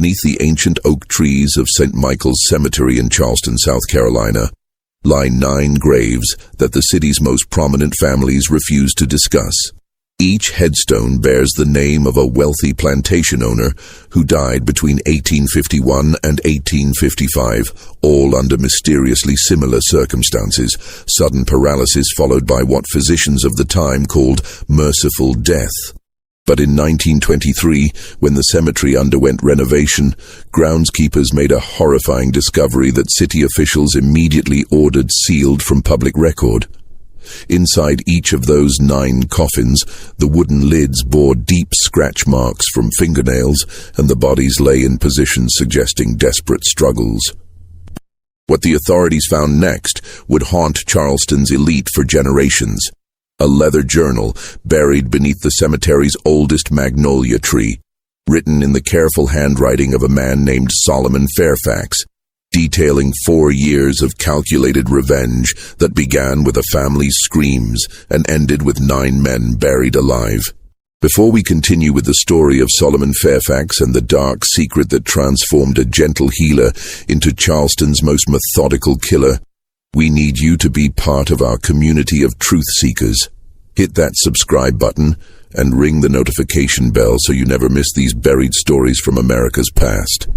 Beneath the ancient oak trees of St. Michael's Cemetery in Charleston, South Carolina, lie 9 graves that the city's most prominent families refuse to discuss. Each headstone bears the name of a wealthy plantation owner who died between 1851 and 1855, all under mysteriously similar circumstances, sudden paralysis followed by what physicians of the time called merciful death. But in 1923, when the cemetery underwent renovation, groundskeepers made a horrifying discovery that city officials immediately ordered sealed from public record. Inside each of those 9 coffins, the wooden lids bore deep scratch marks from fingernails, and the bodies lay in positions suggesting desperate struggles. What the authorities found next would haunt Charleston's elite for generations. A leather journal buried beneath the cemetery's oldest magnolia tree, written in the careful handwriting of a man named Solomon Fairfax, detailing 4 years of calculated revenge that began with a family's screams and ended with 9 men buried alive. Before we continue with the story of Solomon Fairfax and the dark secret that transformed a gentle healer into Charleston's most methodical killer, we need you to be part of our community of truth seekers. Hit that subscribe button and ring the notification bell so you never miss these buried stories from America's past.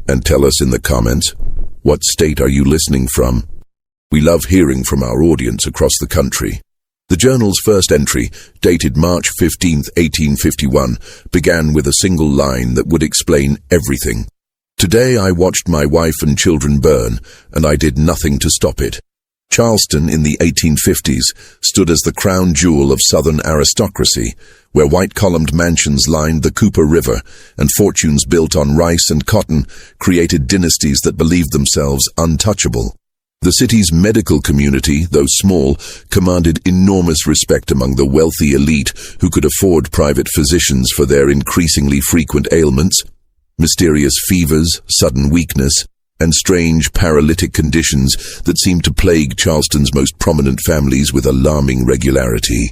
And tell us in the comments, what state are you listening from? We love hearing from our audience across the country. The journal's first entry, dated March 15, 1851, began with a single line that would explain everything. Today I watched my wife and children burn, and I did nothing to stop it. Charleston in the 1850s stood as the crown jewel of Southern aristocracy, where white-columned mansions lined the Cooper River, and fortunes built on rice and cotton created dynasties that believed themselves untouchable. The city's medical community, though small, commanded enormous respect among the wealthy elite who could afford private physicians for their increasingly frequent ailments, mysterious fevers, sudden weakness, and strange paralytic conditions that seemed to plague Charleston's most prominent families with alarming regularity.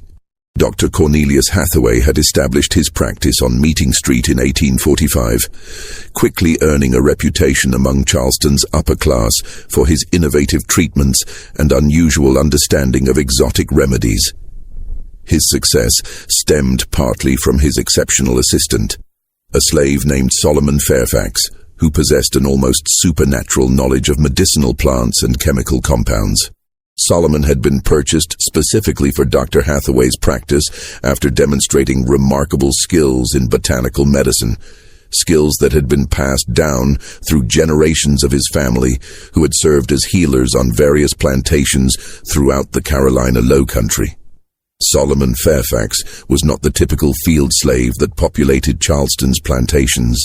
Dr. Cornelius Hathaway had established his practice on Meeting Street in 1845, quickly earning a reputation among Charleston's upper class for his innovative treatments and unusual understanding of exotic remedies. His success stemmed partly from his exceptional assistant, a slave named Solomon Fairfax, who possessed an almost supernatural knowledge of medicinal plants and chemical compounds. Solomon had been purchased specifically for Dr. Hathaway's practice after demonstrating remarkable skills in botanical medicine, skills that had been passed down through generations of his family, who had served as healers on various plantations throughout the Carolina Lowcountry. Solomon Fairfax was not the typical field slave that populated Charleston's plantations.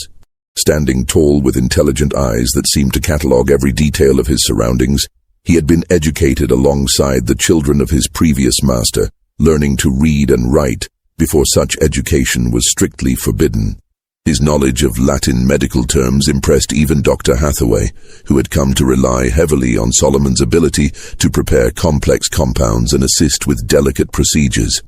Standing tall with intelligent eyes that seemed to catalog every detail of his surroundings, he had been educated alongside the children of his previous master, learning to read and write before such education was strictly forbidden. His knowledge of Latin medical terms impressed even Dr. Hathaway, who had come to rely heavily on Solomon's ability to prepare complex compounds and assist with delicate procedures.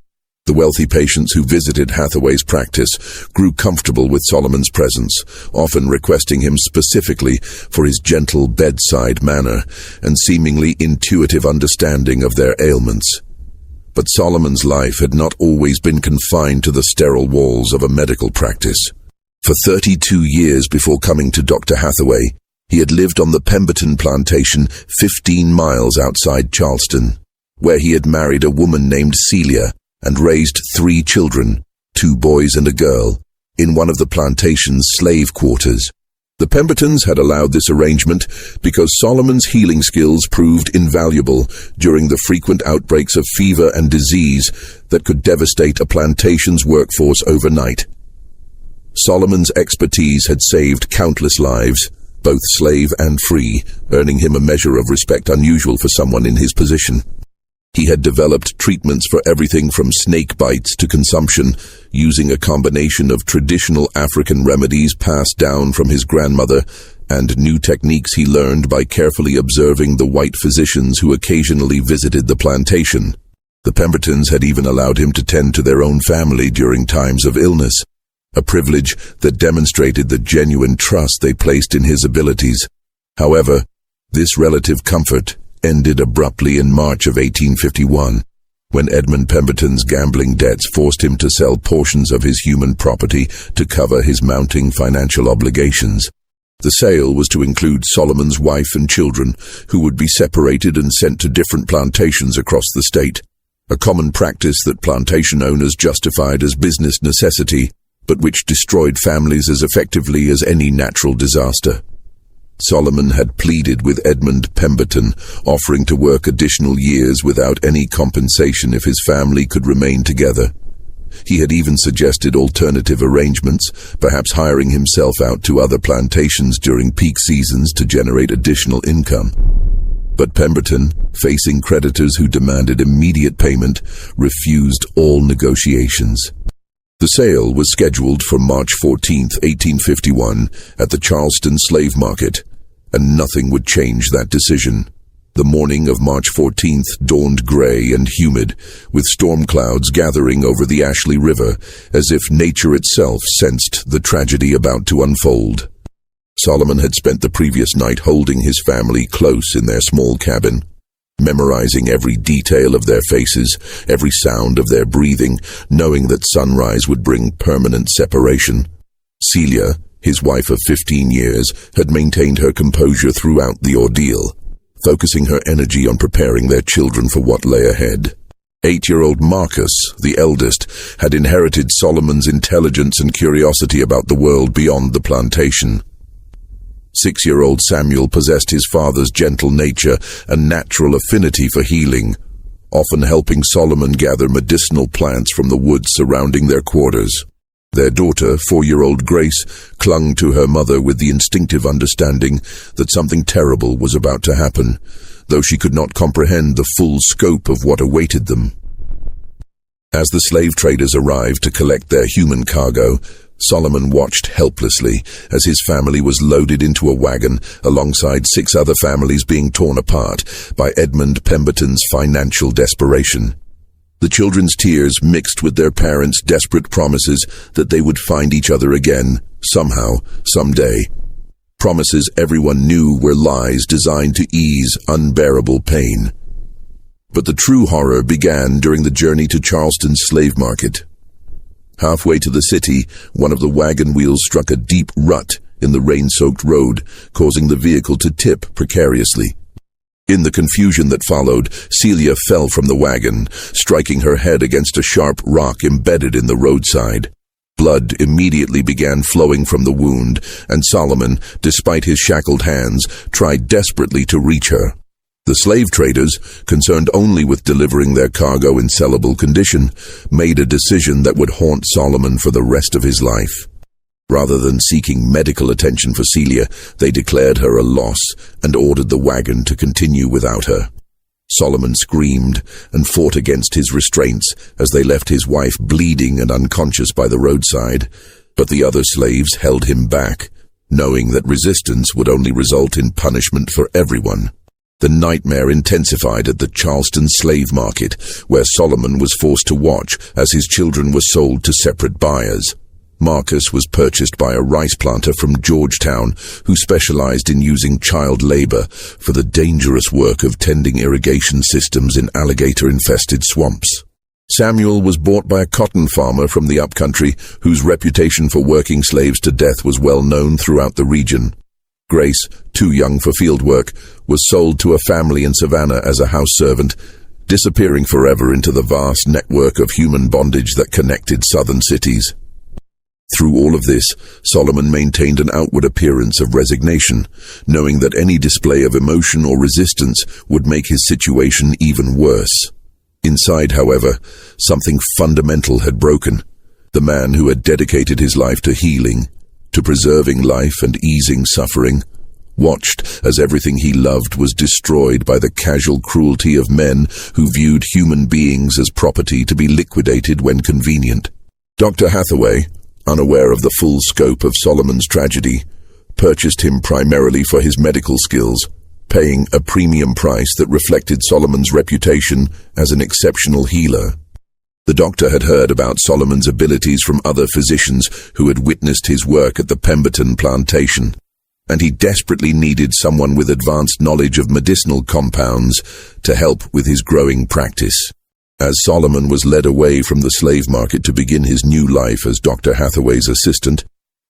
The wealthy patients who visited Hathaway's practice grew comfortable with Solomon's presence, often requesting him specifically for his gentle bedside manner and seemingly intuitive understanding of their ailments. But Solomon's life had not always been confined to the sterile walls of a medical practice. For 32 years before coming to Dr. Hathaway, he had lived on the Pemberton plantation 15 miles outside Charleston, where he had married a woman named Celia and raised 3 children, 2 boys and a girl, in one of the plantation's slave quarters. The Pembertons had allowed this arrangement because Solomon's healing skills proved invaluable during the frequent outbreaks of fever and disease that could devastate a plantation's workforce overnight. Solomon's expertise had saved countless lives, both slave and free, earning him a measure of respect unusual for someone in his position. He had developed treatments for everything from snake bites to consumption, using a combination of traditional African remedies passed down from his grandmother and new techniques he learned by carefully observing the white physicians who occasionally visited the plantation. The Pembertons had even allowed him to tend to their own family during times of illness. a privilege that demonstrated the genuine trust they placed in his abilities. However, this relative comfort ended abruptly in March of 1851, when Edmund Pemberton's gambling debts forced him to sell portions of his human property to cover his mounting financial obligations. The sale was to include Solomon's wife and children, who would be separated and sent to different plantations across the state, a common practice that plantation owners justified as business necessity, but which destroyed families as effectively as any natural disaster. Solomon had pleaded with Edmund Pemberton, offering to work additional years without any compensation if his family could remain together. He had even suggested alternative arrangements, perhaps hiring himself out to other plantations during peak seasons to generate additional income. But Pemberton, facing creditors who demanded immediate payment, refused all negotiations. The sale was scheduled for March 14, 1851, at the Charleston slave market, and nothing would change that decision. The morning of March 14th dawned gray and humid, with storm clouds gathering over the Ashley River, as if nature itself sensed the tragedy about to unfold. Solomon had spent the previous night holding his family close in their small cabin, memorizing every detail of their faces, every sound of their breathing, knowing that sunrise would bring permanent separation. Celia, his wife of 15 years, had maintained her composure throughout the ordeal, focusing her energy on preparing their children for what lay ahead. 8-year-old Marcus, the eldest, had inherited Solomon's intelligence and curiosity about the world beyond the plantation. 6-year-old Samuel possessed his father's gentle nature and natural affinity for healing, often helping Solomon gather medicinal plants from the woods surrounding their quarters. Their daughter, 4-year-old Grace, clung to her mother with the instinctive understanding that something terrible was about to happen, though she could not comprehend the full scope of what awaited them. As the slave traders arrived to collect their human cargo, Solomon watched helplessly as his family was loaded into a wagon alongside 6 other families being torn apart by Edmund Pemberton's financial desperation. The children's tears mixed with their parents' desperate promises that they would find each other again, somehow, someday. Promises everyone knew were lies designed to ease unbearable pain. But the true horror began during the journey to Charleston's slave market. Halfway to the city, one of the wagon wheels struck a deep rut in the rain-soaked road, causing the vehicle to tip precariously. In the confusion that followed, Celia fell from the wagon, striking her head against a sharp rock embedded in the roadside. Blood immediately began flowing from the wound, and Solomon, despite his shackled hands, tried desperately to reach her. The slave traders, concerned only with delivering their cargo in sellable condition, made a decision that would haunt Solomon for the rest of his life. Rather than seeking medical attention for Celia, they declared her a loss and ordered the wagon to continue without her. Solomon screamed and fought against his restraints as they left his wife bleeding and unconscious by the roadside, but the other slaves held him back, knowing that resistance would only result in punishment for everyone. The nightmare intensified at the Charleston slave market, where Solomon was forced to watch as his children were sold to separate buyers. Marcus was purchased by a rice planter from Georgetown who specialized in using child labor for the dangerous work of tending irrigation systems in alligator-infested swamps. Samuel was bought by a cotton farmer from the upcountry whose reputation for working slaves to death was well known throughout the region. Grace, too young for field work, was sold to a family in Savannah as a house servant, disappearing forever into the vast network of human bondage that connected southern cities. Through all of this, Solomon maintained an outward appearance of resignation, knowing that any display of emotion or resistance would make his situation even worse. Inside, however, something fundamental had broken. The man who had dedicated his life to healing, to preserving life and easing suffering, watched as everything he loved was destroyed by the casual cruelty of men who viewed human beings as property to be liquidated when convenient. Dr. Hathaway, unaware of the full scope of Solomon's tragedy, purchased him primarily for his medical skills, paying a premium price that reflected Solomon's reputation as an exceptional healer. The doctor had heard about Solomon's abilities from other physicians who had witnessed his work at the Pemberton plantation, and he desperately needed someone with advanced knowledge of medicinal compounds to help with his growing practice. As Solomon was led away from the slave market to begin his new life as Dr. Hathaway's assistant,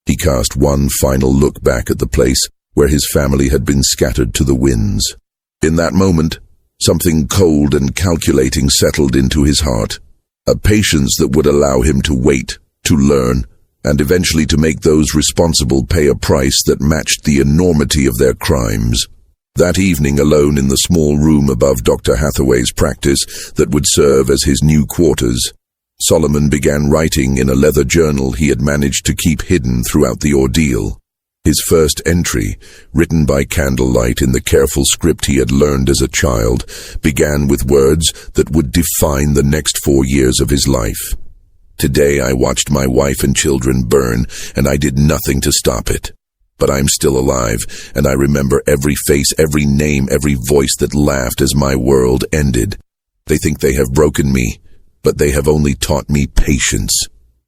he cast one final look back at the place where his family had been scattered to the winds. In that moment, something cold and calculating settled into his heart, a patience that would allow him to wait, to learn, and eventually to make those responsible pay a price that matched the enormity of their crimes. That evening, alone in the small room above Dr. Hathaway's practice that would serve as his new quarters, Solomon began writing in a leather journal he had managed to keep hidden throughout the ordeal. His first entry, written by candlelight in the careful script he had learned as a child, began with words that would define the next 4 years of his life. Today I watched my wife and children burn, and I did nothing to stop it. But I'm still alive, and I remember every face, every name, every voice that laughed as my world ended. They think they have broken me, but they have only taught me patience.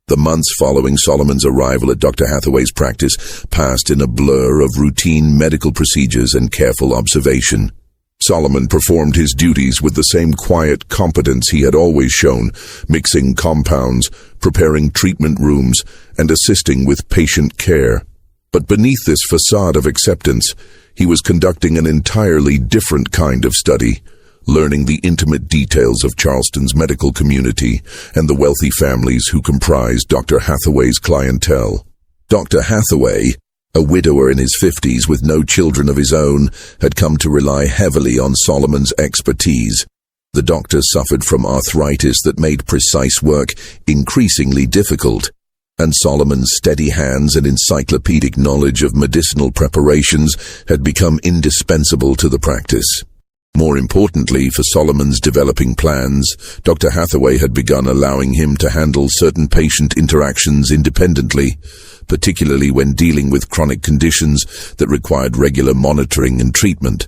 The months following Solomon's arrival at Dr. Hathaway's practice passed in a blur of routine medical procedures and careful observation. Solomon performed his duties with the same quiet competence he had always shown, mixing compounds, preparing treatment rooms, and assisting with patient care. But beneath this facade of acceptance, he was conducting an entirely different kind of study, learning the intimate details of Charleston's medical community and the wealthy families who comprised Dr. Hathaway's clientele. Dr. Hathaway, a widower in his 50s with no children of his own, had come to rely heavily on Solomon's expertise. The doctor suffered from arthritis that made precise work increasingly difficult, and Solomon's steady hands and encyclopedic knowledge of medicinal preparations had become indispensable to the practice. More importantly for Solomon's developing plans, Dr. Hathaway had begun allowing him to handle certain patient interactions independently, particularly when dealing with chronic conditions that required regular monitoring and treatment.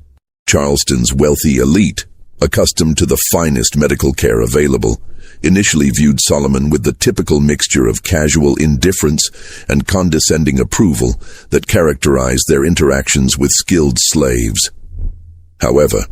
Charleston's wealthy elite, accustomed to the finest medical care available, initially viewed Solomon with the typical mixture of casual indifference and condescending approval that characterized their interactions with skilled slaves. However,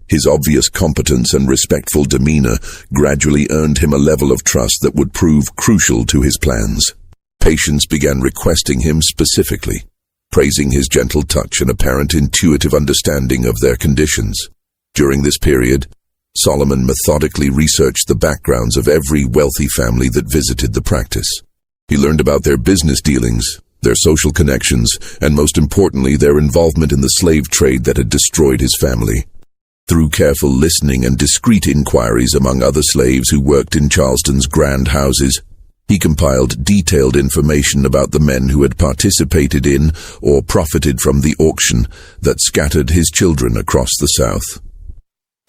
his obvious competence and respectful demeanor gradually earned him a level of trust that would prove crucial to his plans. Patients began requesting him specifically, praising his gentle touch and apparent intuitive understanding of their conditions. During this period, Solomon methodically researched the backgrounds of every wealthy family that visited the practice. He learned about their business dealings, their social connections, and most importantly, their involvement in the slave trade that had destroyed his family. Through careful listening and discreet inquiries among other slaves who worked in Charleston's grand houses, he compiled detailed information about the men who had participated in or profited from the auction that scattered his children across the South.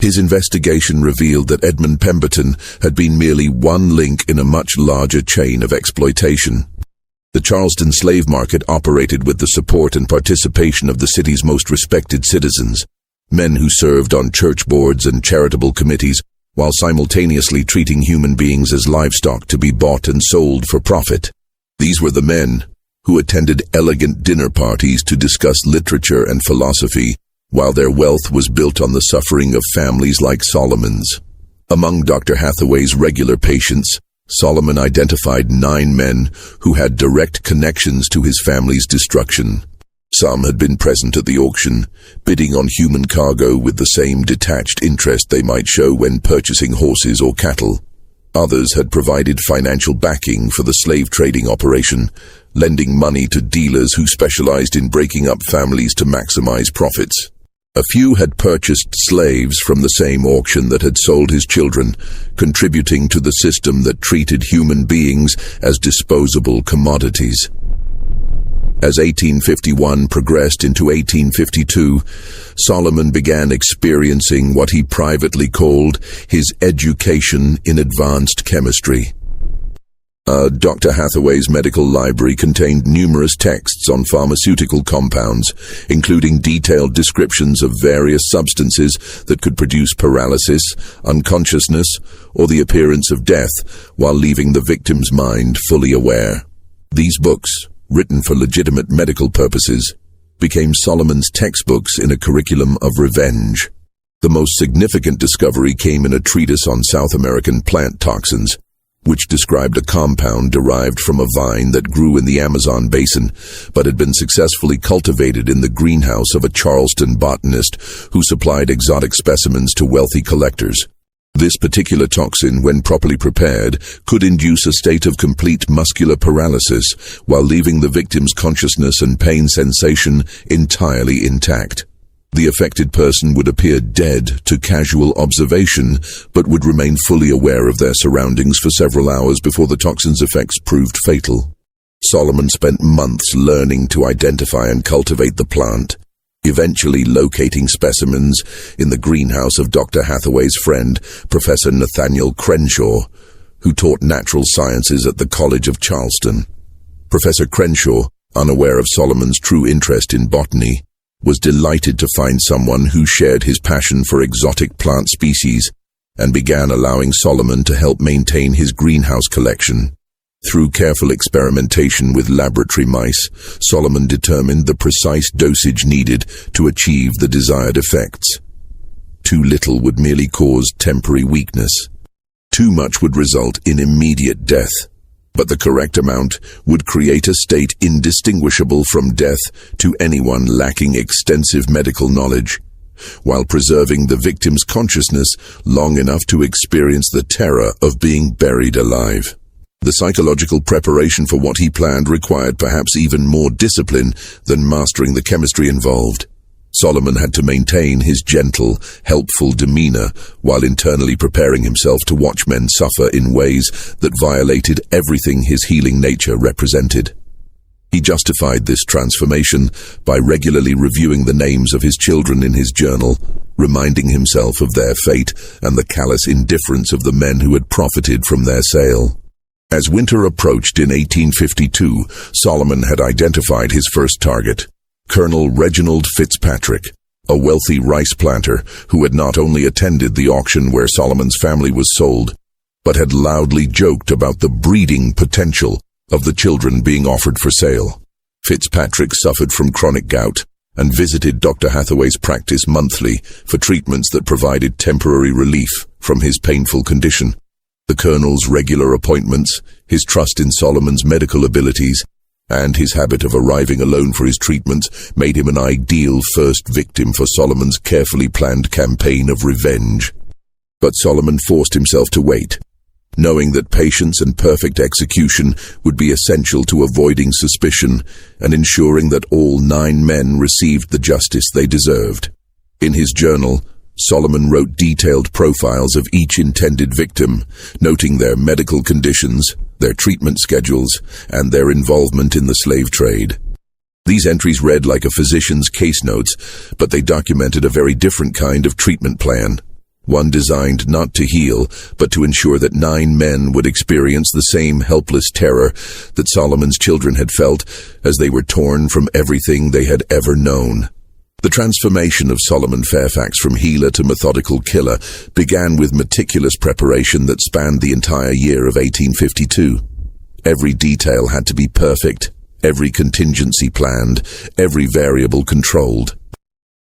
His investigation revealed that Edmund Pemberton had been merely one link in a much larger chain of exploitation. The Charleston slave market operated with the support and participation of the city's most respected citizens, men who served on church boards and charitable committees, while simultaneously treating human beings as livestock to be bought and sold for profit. These were the men who attended elegant dinner parties to discuss literature and philosophy, while their wealth was built on the suffering of families like Solomon's. Among Dr. Hathaway's regular patients, Solomon identified 9 men who had direct connections to his family's destruction. Some had been present at the auction, bidding on human cargo with the same detached interest they might show when purchasing horses or cattle. Others had provided financial backing for the slave trading operation, lending money to dealers who specialized in breaking up families to maximize profits. A few had purchased slaves from the same auction that had sold his children, contributing to the system that treated human beings as disposable commodities. As 1851 progressed into 1852, Solomon began experiencing what he privately called his education in advanced chemistry. Dr. Hathaway's medical library contained numerous texts on pharmaceutical compounds, including detailed descriptions of various substances that could produce paralysis, unconsciousness, or the appearance of death, while leaving the victim's mind fully aware. These books, written for legitimate medical purposes, became Solomon's textbooks in a curriculum of revenge. The most significant discovery came in a treatise on South American plant toxins, which described a compound derived from a vine that grew in the Amazon basin, but had been successfully cultivated in the greenhouse of a Charleston botanist who supplied exotic specimens to wealthy collectors. This particular toxin, when properly prepared, could induce a state of complete muscular paralysis while leaving the victim's consciousness and pain sensation entirely intact. The affected person would appear dead to casual observation, but would remain fully aware of their surroundings for several hours before the toxin's effects proved fatal. Solomon spent months learning to identify and cultivate the plant, eventually locating specimens in the greenhouse of Dr. Hathaway's friend, Professor Nathaniel Crenshaw, who taught natural sciences at the College of Charleston. Professor Crenshaw, unaware of Solomon's true interest in botany, was delighted to find someone who shared his passion for exotic plant species and began allowing Solomon to help maintain his greenhouse collection. Through careful experimentation with laboratory mice, Solomon determined the precise dosage needed to achieve the desired effects. Too little would merely cause temporary weakness. Too much would result in immediate death. But the correct amount would create a state indistinguishable from death to anyone lacking extensive medical knowledge, while preserving the victim's consciousness long enough to experience the terror of being buried alive. The psychological preparation for what he planned required perhaps even more discipline than mastering the chemistry involved. Solomon had to maintain his gentle, helpful demeanor while internally preparing himself to watch men suffer in ways that violated everything his healing nature represented. He justified this transformation by regularly reviewing the names of his children in his journal, reminding himself of their fate and the callous indifference of the men who had profited from their sale. As winter approached in 1852, Solomon had identified his first target, Colonel Reginald Fitzpatrick, a wealthy rice planter who had not only attended the auction where Solomon's family was sold, but had loudly joked about the breeding potential of the children being offered for sale. Fitzpatrick suffered from chronic gout and visited Dr. Hathaway's practice monthly for treatments that provided temporary relief from his painful condition. The colonel's regular appointments, his trust in Solomon's medical abilities, and his habit of arriving alone for his treatments made him an ideal first victim for Solomon's carefully planned campaign of revenge. But Solomon forced himself to wait, knowing that patience and perfect execution would be essential to avoiding suspicion and ensuring that all 9 men received the justice they deserved. In his journal, Solomon wrote detailed profiles of each intended victim, noting their medical conditions, their treatment schedules, and their involvement in the slave trade. These entries read like a physician's case notes, but they documented a very different kind of treatment plan, one designed not to heal, but to ensure that 9 men would experience the same helpless terror that Solomon's children had felt as they were torn from everything they had ever known. The transformation of Solomon Fairfax from healer to methodical killer began with meticulous preparation that spanned the entire year of 1852. Every detail had to be perfect, every contingency planned, every variable controlled.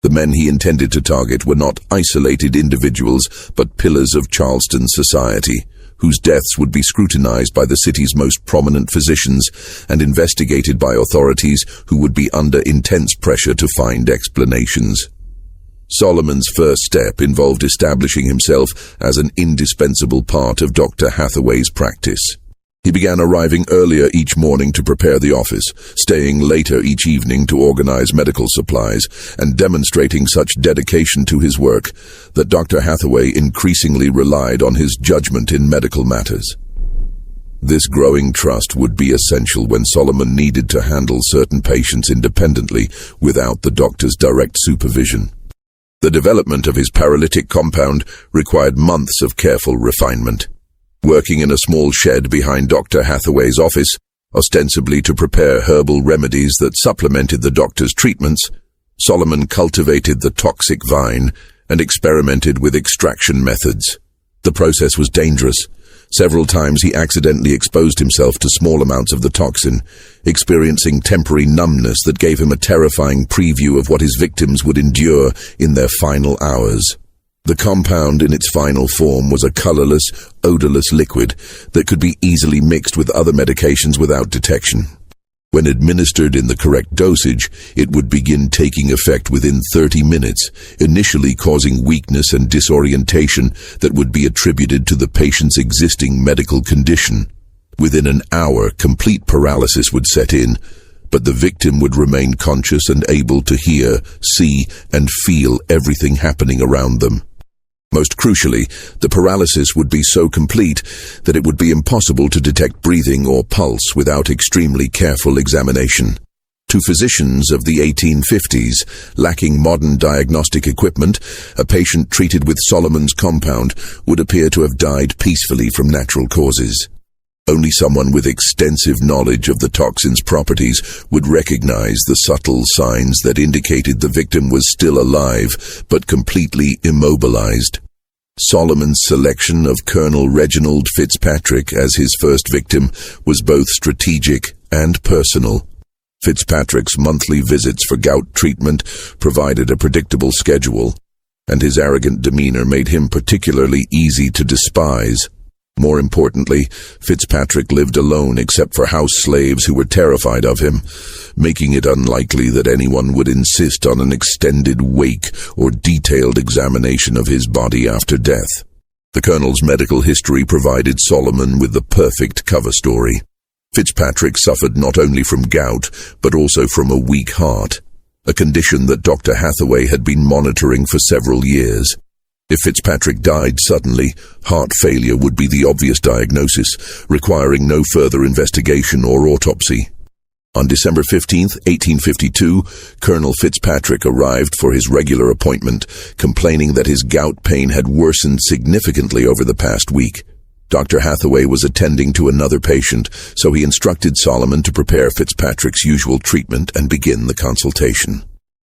The men he intended to target were not isolated individuals, but pillars of Charleston society, whose deaths would be scrutinized by the city's most prominent physicians and investigated by authorities who would be under intense pressure to find explanations. Solomon's first step involved establishing himself as an indispensable part of Dr. Hathaway's practice. He began arriving earlier each morning to prepare the office, staying later each evening to organize medical supplies, and demonstrating such dedication to his work that Dr. Hathaway increasingly relied on his judgment in medical matters. This growing trust would be essential when Solomon needed to handle certain patients independently without the doctor's direct supervision. The development of his paralytic compound required months of careful refinement. Working in a small shed behind Dr. Hathaway's office, ostensibly to prepare herbal remedies that supplemented the doctor's treatments, Solomon cultivated the toxic vine and experimented with extraction methods. The process was dangerous. Several times he accidentally exposed himself to small amounts of the toxin, experiencing temporary numbness that gave him a terrifying preview of what his victims would endure in their final hours. The compound in its final form was a colorless, odorless liquid that could be easily mixed with other medications without detection. When administered in the correct dosage, it would begin taking effect within 30 minutes, initially causing weakness and disorientation that would be attributed to the patient's existing medical condition. Within an hour, complete paralysis would set in, but the victim would remain conscious and able to hear, see, and feel everything happening around them. Most crucially, the paralysis would be so complete that it would be impossible to detect breathing or pulse without extremely careful examination. To physicians of the 1850s, lacking modern diagnostic equipment, a patient treated with Solomon's compound would appear to have died peacefully from natural causes. Only someone with extensive knowledge of the toxin's properties would recognize the subtle signs that indicated the victim was still alive, but completely immobilized. Solomon's selection of Colonel Reginald Fitzpatrick as his first victim was both strategic and personal. Fitzpatrick's monthly visits for gout treatment provided a predictable schedule, and his arrogant demeanor made him particularly easy to despise. More importantly, Fitzpatrick lived alone except for house slaves who were terrified of him, making it unlikely that anyone would insist on an extended wake or detailed examination of his body after death. The Colonel's medical history provided Solomon with the perfect cover story. Fitzpatrick suffered not only from gout, but also from a weak heart, a condition that Dr. Hathaway had been monitoring for several years. If Fitzpatrick died suddenly, heart failure would be the obvious diagnosis, requiring no further investigation or autopsy. On December 15, 1852, Colonel Fitzpatrick arrived for his regular appointment, complaining that his gout pain had worsened significantly over the past week. Dr. Hathaway was attending to another patient, so he instructed Solomon to prepare Fitzpatrick's usual treatment and begin the consultation.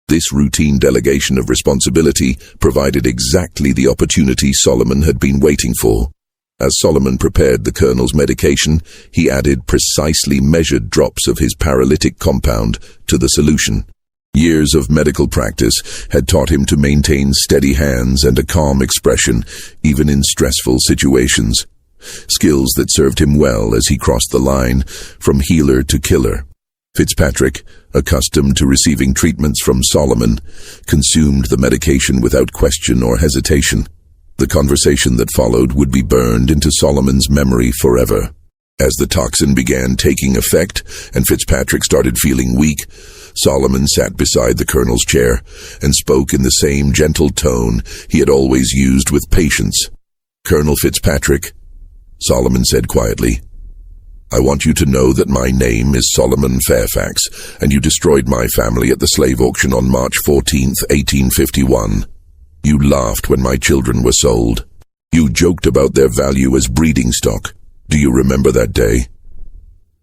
This routine delegation of responsibility provided exactly the opportunity Solomon had been waiting for. As Solomon prepared the Colonel's medication, he added precisely measured drops of his paralytic compound to the solution. Years of medical practice had taught him to maintain steady hands and a calm expression, even in stressful situations. Skills that served him well as he crossed the line from healer to killer. Fitzpatrick, accustomed to receiving treatments from Solomon, consumed the medication without question or hesitation. The conversation that followed would be burned into Solomon's memory forever. As the toxin began taking effect and Fitzpatrick started feeling weak, Solomon sat beside the Colonel's chair and spoke in the same gentle tone he had always used with patience. "Colonel Fitzpatrick," Solomon said quietly, "I want you to know that my name is Solomon Fairfax, and you destroyed my family at the slave auction on March 14, 1851. You laughed when my children were sold. You joked about their value as breeding stock. Do you remember that day?"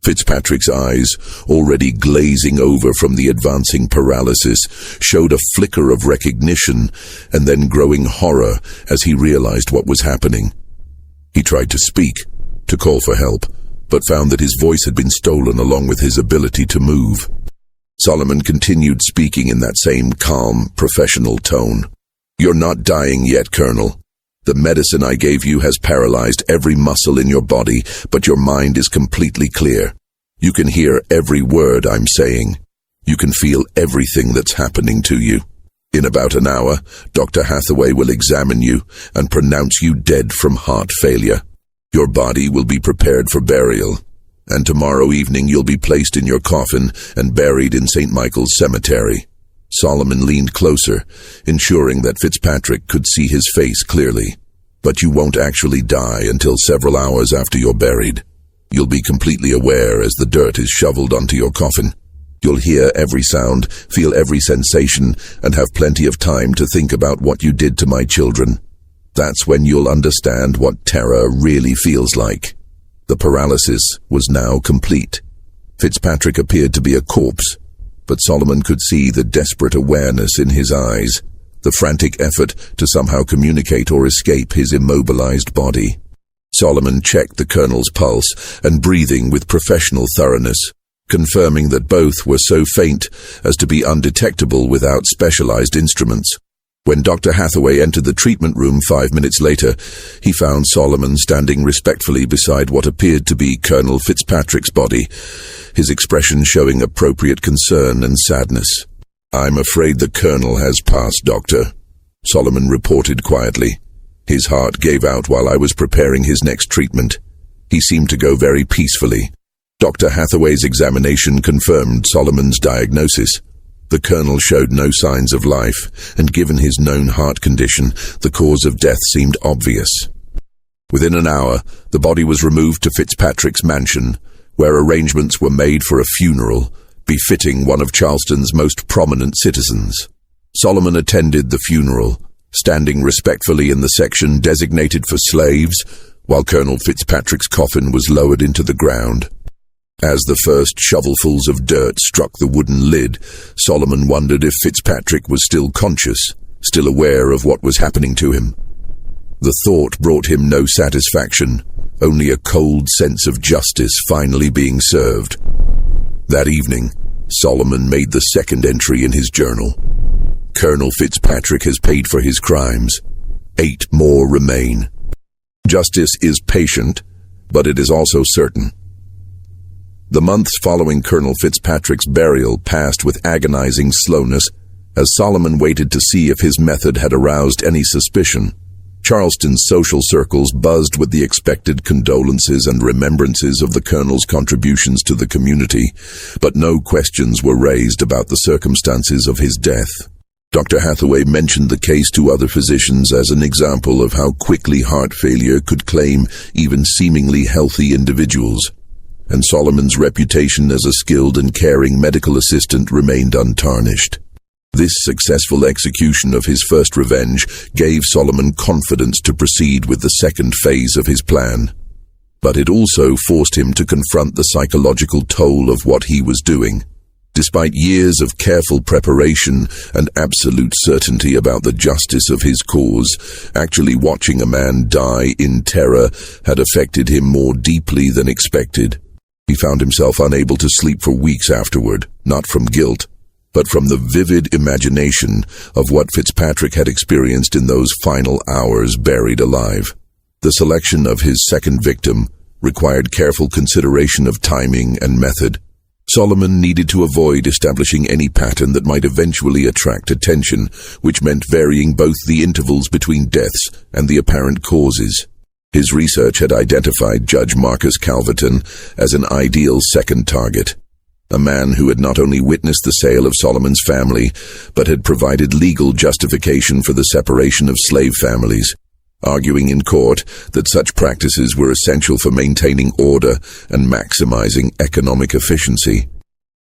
Fitzpatrick's eyes, already glazing over from the advancing paralysis, showed a flicker of recognition and then growing horror as he realized what was happening. He tried to speak, to call for help, but found that his voice had been stolen along with his ability to move. Solomon continued speaking in that same calm, professional tone. "You're not dying yet, Colonel. The medicine I gave you has paralyzed every muscle in your body, but your mind is completely clear. You can hear every word I'm saying. You can feel everything that's happening to you. In about an hour, Dr. Hathaway will examine you and pronounce you dead from heart failure. Your body will be prepared for burial, and tomorrow evening you'll be placed in your coffin and buried in St. Michael's Cemetery." Solomon leaned closer, ensuring that Fitzpatrick could see his face clearly. "But you won't actually die until several hours after you're buried. You'll be completely aware as the dirt is shoveled onto your coffin. You'll hear every sound, feel every sensation, and have plenty of time to think about what you did to my children. That's when you'll understand what terror really feels like. The paralysis was now complete. Fitzpatrick appeared to be a corpse, but Solomon could see the desperate awareness in his eyes, the frantic effort to somehow communicate or escape his immobilized body. Solomon checked the colonel's pulse and breathing with professional thoroughness, confirming that both were so faint as to be undetectable without specialized instruments. When Dr. Hathaway entered the treatment room 5 minutes later, he found Solomon standing respectfully beside what appeared to be Colonel Fitzpatrick's body, his expression showing appropriate concern and sadness. "I'm afraid the colonel has passed, Doctor," Solomon reported quietly. His heart gave out while I was preparing his next treatment. He seemed to go very peacefully. Dr. Hathaway's examination confirmed Solomon's diagnosis. The colonel showed no signs of life, and given his known heart condition, the cause of death seemed obvious. Within an hour, the body was removed to Fitzpatrick's mansion, where arrangements were made for a funeral, befitting one of Charleston's most prominent citizens. Solomon attended the funeral, standing respectfully in the section designated for slaves, while Colonel Fitzpatrick's coffin was lowered into the ground. As the first shovelfuls of dirt struck the wooden lid, Solomon wondered if Fitzpatrick was still conscious, still aware of what was happening to him. The thought brought him no satisfaction, only a cold sense of justice finally being served. That evening, Solomon made the second entry in his journal. "Colonel Fitzpatrick has paid for his crimes. 8 more remain. Justice is patient, but it is also certain." The months following Colonel Fitzpatrick's burial passed with agonizing slowness as Solomon waited to see if his method had aroused any suspicion. Charleston's social circles buzzed with the expected condolences and remembrances of the colonel's contributions to the community, but no questions were raised about the circumstances of his death. Dr. Hathaway mentioned the case to other physicians as an example of how quickly heart failure could claim even seemingly healthy individuals, and Solomon's reputation as a skilled and caring medical assistant remained untarnished. This successful execution of his first revenge gave Solomon confidence to proceed with the second phase of his plan. But it also forced him to confront the psychological toll of what he was doing. Despite years of careful preparation and absolute certainty about the justice of his cause, actually watching a man die in terror had affected him more deeply than expected. He found himself unable to sleep for weeks afterward, not from guilt, but from the vivid imagination of what Fitzpatrick had experienced in those final hours buried alive. The selection of his second victim required careful consideration of timing and method. Solomon needed to avoid establishing any pattern that might eventually attract attention, which meant varying both the intervals between deaths and the apparent causes. His research had identified Judge Marcus Calverton as an ideal second target, a man who had not only witnessed the sale of Solomon's family, but had provided legal justification for the separation of slave families, arguing in court that such practices were essential for maintaining order and maximizing economic efficiency.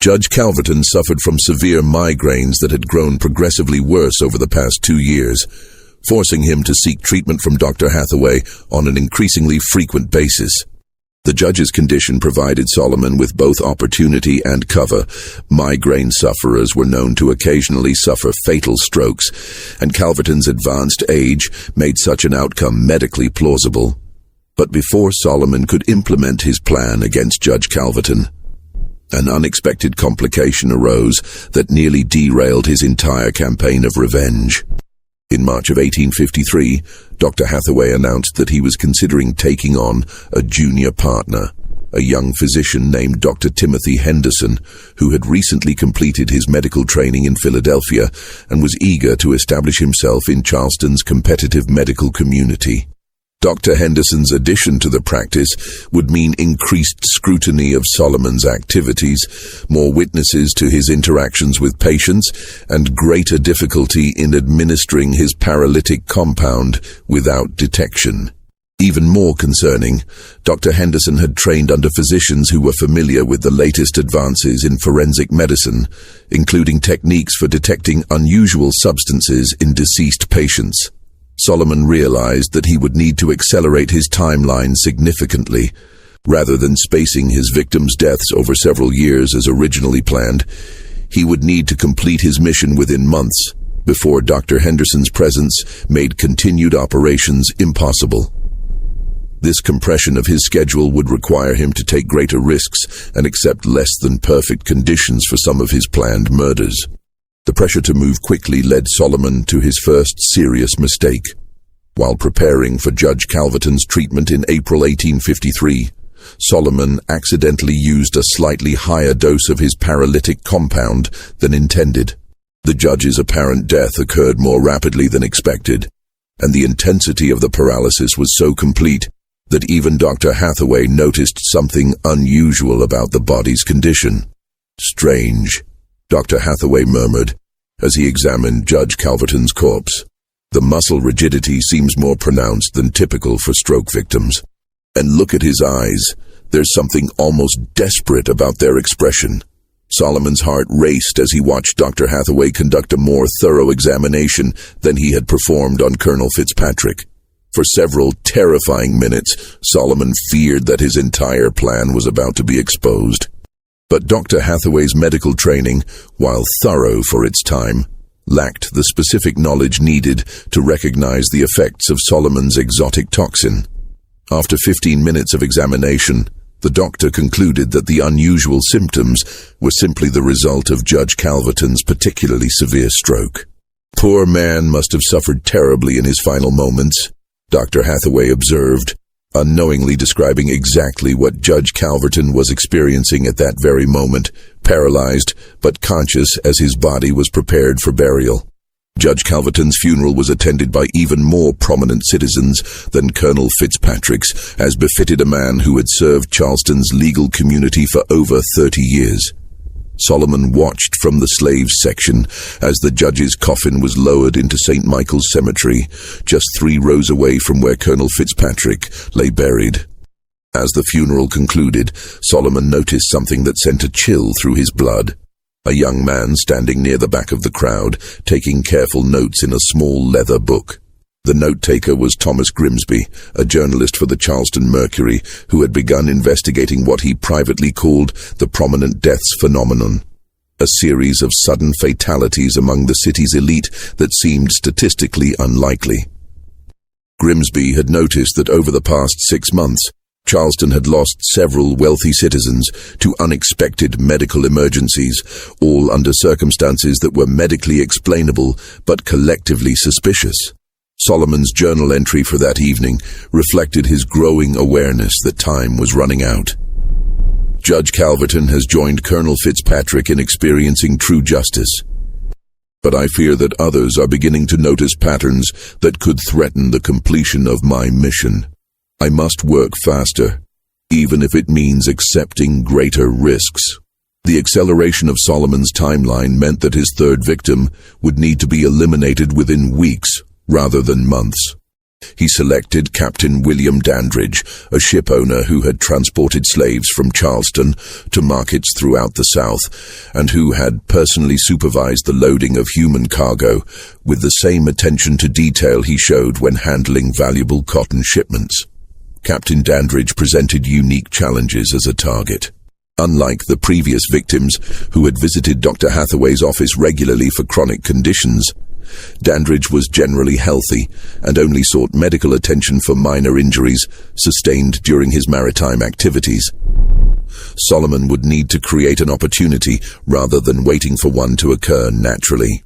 Judge Calverton suffered from severe migraines that had grown progressively worse over the past 2 years, forcing him to seek treatment from Dr. Hathaway on an increasingly frequent basis. The judge's condition provided Solomon with both opportunity and cover. Migraine sufferers were known to occasionally suffer fatal strokes, and Calverton's advanced age made such an outcome medically plausible. But before Solomon could implement his plan against Judge Calverton, an unexpected complication arose that nearly derailed his entire campaign of revenge. In March of 1853, Dr. Hathaway announced that he was considering taking on a junior partner, a young physician named Dr. Timothy Henderson, who had recently completed his medical training in Philadelphia and was eager to establish himself in Charleston's competitive medical community. Dr. Henderson's addition to the practice would mean increased scrutiny of Solomon's activities, more witnesses to his interactions with patients, and greater difficulty in administering his paralytic compound without detection. Even more concerning, Dr. Henderson had trained under physicians who were familiar with the latest advances in forensic medicine, including techniques for detecting unusual substances in deceased patients. Solomon realized that he would need to accelerate his timeline significantly. Rather than spacing his victims' deaths over several years as originally planned, he would need to complete his mission within months, before Dr. Henderson's presence made continued operations impossible. This compression of his schedule would require him to take greater risks and accept less than perfect conditions for some of his planned murders. The pressure to move quickly led Solomon to his first serious mistake. While preparing for Judge Calverton's treatment in April 1853, Solomon accidentally used a slightly higher dose of his paralytic compound than intended. The judge's apparent death occurred more rapidly than expected, and the intensity of the paralysis was so complete that even Dr. Hathaway noticed something unusual about the body's condition. "Strange," Dr. Hathaway murmured as he examined Judge Calverton's corpse. "The muscle rigidity seems more pronounced than typical for stroke victims. And look at his eyes. There's something almost desperate about their expression." Solomon's heart raced as he watched Dr. Hathaway conduct a more thorough examination than he had performed on Colonel Fitzpatrick. For several terrifying minutes, Solomon feared that his entire plan was about to be exposed. But Dr. Hathaway's medical training, while thorough for its time, lacked the specific knowledge needed to recognize the effects of Solomon's exotic toxin. After 15 minutes of examination, the doctor concluded that the unusual symptoms were simply the result of Judge Calverton's particularly severe stroke. "Poor man must have suffered terribly in his final moments," Dr. Hathaway observed, unknowingly describing exactly what Judge Calverton was experiencing at that very moment, paralyzed but conscious as his body was prepared for burial. Judge Calverton's funeral was attended by even more prominent citizens than Colonel Fitzpatrick's, as befitted a man who had served Charleston's legal community for over 30 years. Solomon watched from the slaves section as the judge's coffin was lowered into St. Michael's Cemetery, just 3 rows away from where Colonel Fitzpatrick lay buried. As the funeral concluded, Solomon noticed something that sent a chill through his blood. A young man standing near the back of the crowd, taking careful notes in a small leather book. The note-taker was Thomas Grimsby, a journalist for the Charleston Mercury, who had begun investigating what he privately called the prominent deaths phenomenon, a series of sudden fatalities among the city's elite that seemed statistically unlikely. Grimsby had noticed that over the past 6 months, Charleston had lost several wealthy citizens to unexpected medical emergencies, all under circumstances that were medically explainable but collectively suspicious. Solomon's journal entry for that evening reflected his growing awareness that time was running out. Judge Calverton has joined Colonel Fitzpatrick in experiencing true justice. But I fear that others are beginning to notice patterns that could threaten the completion of my mission. I must work faster, even if it means accepting greater risks. The acceleration of Solomon's timeline meant that his third victim would need to be eliminated within weeks rather than months. He selected Captain William Dandridge, a ship owner who had transported slaves from Charleston to markets throughout the South, and who had personally supervised the loading of human cargo with the same attention to detail he showed when handling valuable cotton shipments. Captain Dandridge presented unique challenges as a target. Unlike the previous victims who had visited Dr. Hathaway's office regularly for chronic conditions, Dandridge was generally healthy and only sought medical attention for minor injuries sustained during his maritime activities. Solomon would need to create an opportunity rather than waiting for one to occur naturally.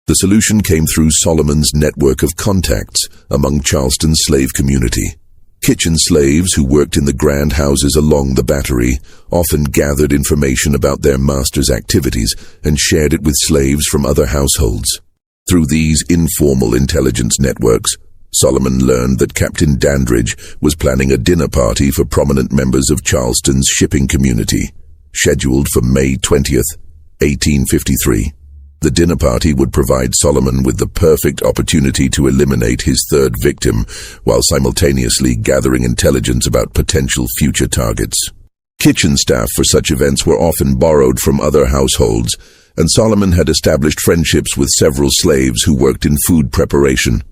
The solution came through Solomon's network of contacts among Charleston's slave community. Kitchen slaves who worked in the grand houses along the Battery often gathered information about their master's activities and shared it with slaves from other households. Through these informal intelligence networks, Solomon learned that Captain Dandridge was planning a dinner party for prominent members of Charleston's shipping community, scheduled for May 20th, 1853. The dinner party would provide Solomon with the perfect opportunity to eliminate his third victim while simultaneously gathering intelligence about potential future targets. Kitchen staff for such events were often borrowed from other households, and Solomon had established friendships with several slaves who worked in food preparation.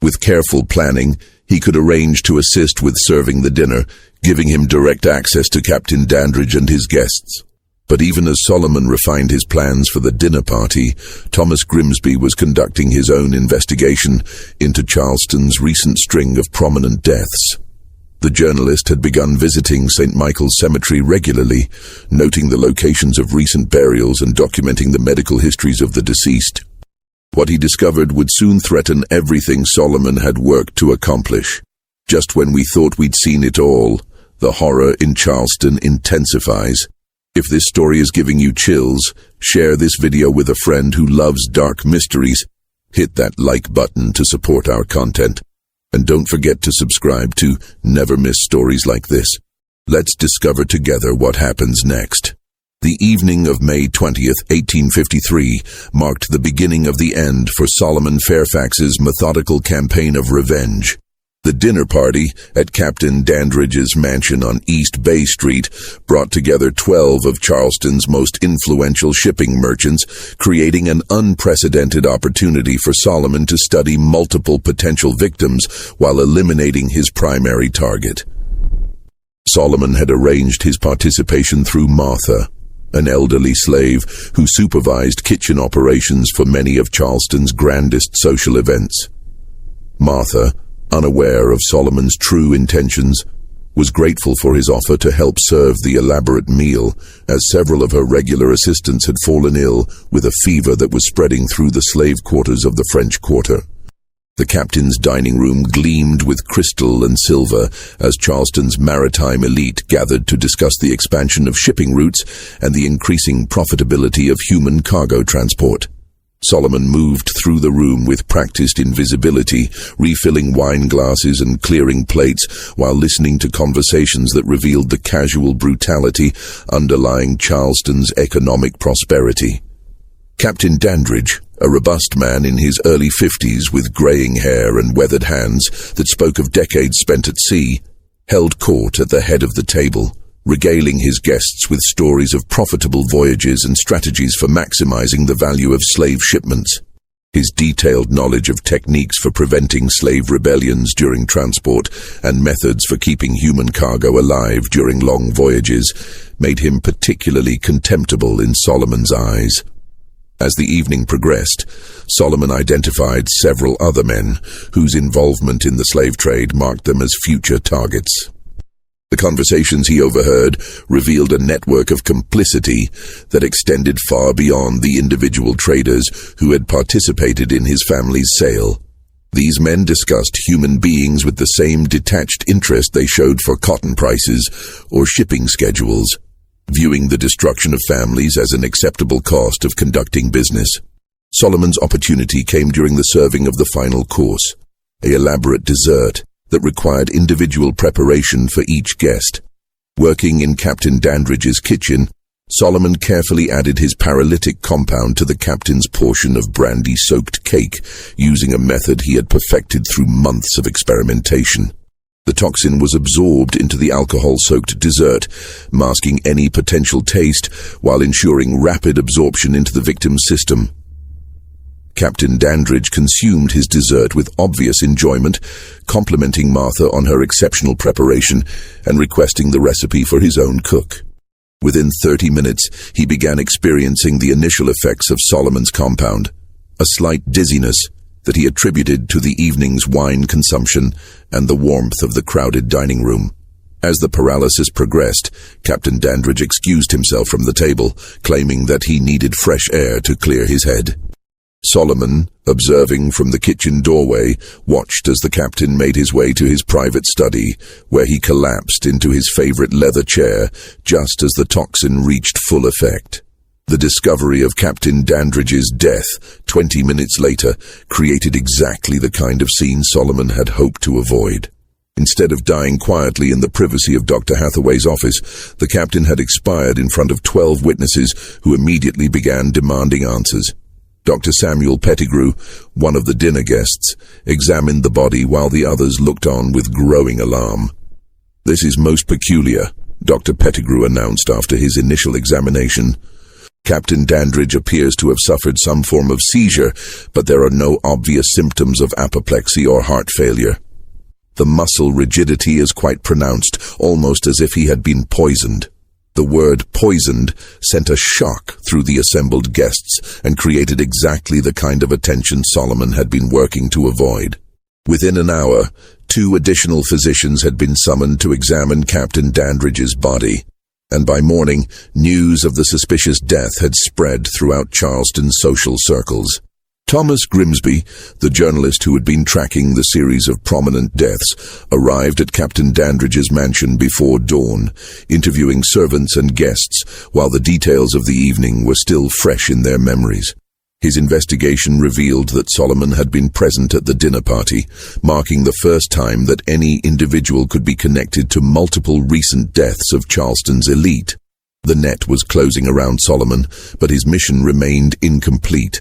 With careful planning, he could arrange to assist with serving the dinner, giving him direct access to Captain Dandridge and his guests. But even as Solomon refined his plans for the dinner party, Thomas Grimsby was conducting his own investigation into Charleston's recent string of prominent deaths. The journalist had begun visiting St. Michael's Cemetery regularly, noting the locations of recent burials and documenting the medical histories of the deceased. What he discovered would soon threaten everything Solomon had worked to accomplish. Just when we thought we'd seen it all, the horror in Charleston intensifies. If this story is giving you chills, share this video with a friend who loves dark mysteries. Hit that like button to support our content. And don't forget to subscribe to never miss stories like this. Let's discover together what happens next. The evening of May 20th, 1853, marked the beginning of the end for Solomon Fairfax's methodical campaign of revenge. The dinner party at Captain Dandridge's mansion on East Bay Street brought together 12 of Charleston's most influential shipping merchants, creating an unprecedented opportunity for Solomon to study multiple potential victims while eliminating his primary target. Solomon had arranged his participation through Martha, an elderly slave who supervised kitchen operations for many of Charleston's grandest social events. Martha, unaware of Solomon's true intentions, was grateful for his offer to help serve the elaborate meal, as several of her regular assistants had fallen ill with a fever that was spreading through the slave quarters of the French Quarter. The captain's dining room gleamed with crystal and silver as Charleston's maritime elite gathered to discuss the expansion of shipping routes and the increasing profitability of human cargo transport. Solomon moved through the room with practiced invisibility, refilling wine glasses and clearing plates while listening to conversations that revealed the casual brutality underlying Charleston's economic prosperity. Captain Dandridge, a robust man in his early 50s with graying hair and weathered hands that spoke of decades spent at sea, held court at the head of the table, regaling his guests with stories of profitable voyages and strategies for maximizing the value of slave shipments. His detailed knowledge of techniques for preventing slave rebellions during transport and methods for keeping human cargo alive during long voyages made him particularly contemptible in Solomon's eyes. As the evening progressed, Solomon identified several other men whose involvement in the slave trade marked them as future targets. The conversations he overheard revealed a network of complicity that extended far beyond the individual traders who had participated in his family's sale. These men discussed human beings with the same detached interest they showed for cotton prices or shipping schedules, viewing the destruction of families as an acceptable cost of conducting business. Solomon's opportunity came during the serving of the final course, an elaborate dessert that required individual preparation for each guest. Working in Captain Dandridge's kitchen, Solomon carefully added his paralytic compound to the captain's portion of brandy-soaked cake, using a method he had perfected through months of experimentation. The toxin was absorbed into the alcohol-soaked dessert, masking any potential taste while ensuring rapid absorption into the victim's system. Captain Dandridge consumed his dessert with obvious enjoyment, complimenting Martha on her exceptional preparation and requesting the recipe for his own cook. Within 30 minutes, he began experiencing the initial effects of Solomon's compound, a slight dizziness that he attributed to the evening's wine consumption and the warmth of the crowded dining room. As the paralysis progressed, Captain Dandridge excused himself from the table, claiming that he needed fresh air to clear his head. Solomon, observing from the kitchen doorway, watched as the captain made his way to his private study, where he collapsed into his favorite leather chair just as the toxin reached full effect. The discovery of Captain Dandridge's death 20 minutes later created exactly the kind of scene Solomon had hoped to avoid. Instead of dying quietly in the privacy of Dr. Hathaway's office, the captain had expired in front of 12 witnesses who immediately began demanding answers. Dr. Samuel Pettigrew, one of the dinner guests, examined the body while the others looked on with growing alarm. "This is most peculiar," Dr. Pettigrew announced after his initial examination. Captain Dandridge appears to have suffered some form of seizure, but there are no obvious symptoms of apoplexy or heart failure. The muscle rigidity is quite pronounced, almost as if he had been poisoned. The word poisoned sent a shock through the assembled guests and created exactly the kind of attention Solomon had been working to avoid. Within an hour, 2 additional physicians had been summoned to examine Captain Dandridge's body, and by morning, news of the suspicious death had spread throughout Charleston's social circles. Thomas Grimsby, the journalist who had been tracking the series of prominent deaths, arrived at Captain Dandridge's mansion before dawn, interviewing servants and guests while the details of the evening were still fresh in their memories. His investigation revealed that Solomon had been present at the dinner party, marking the first time that any individual could be connected to multiple recent deaths of Charleston's elite. The net was closing around Solomon, but his mission remained incomplete.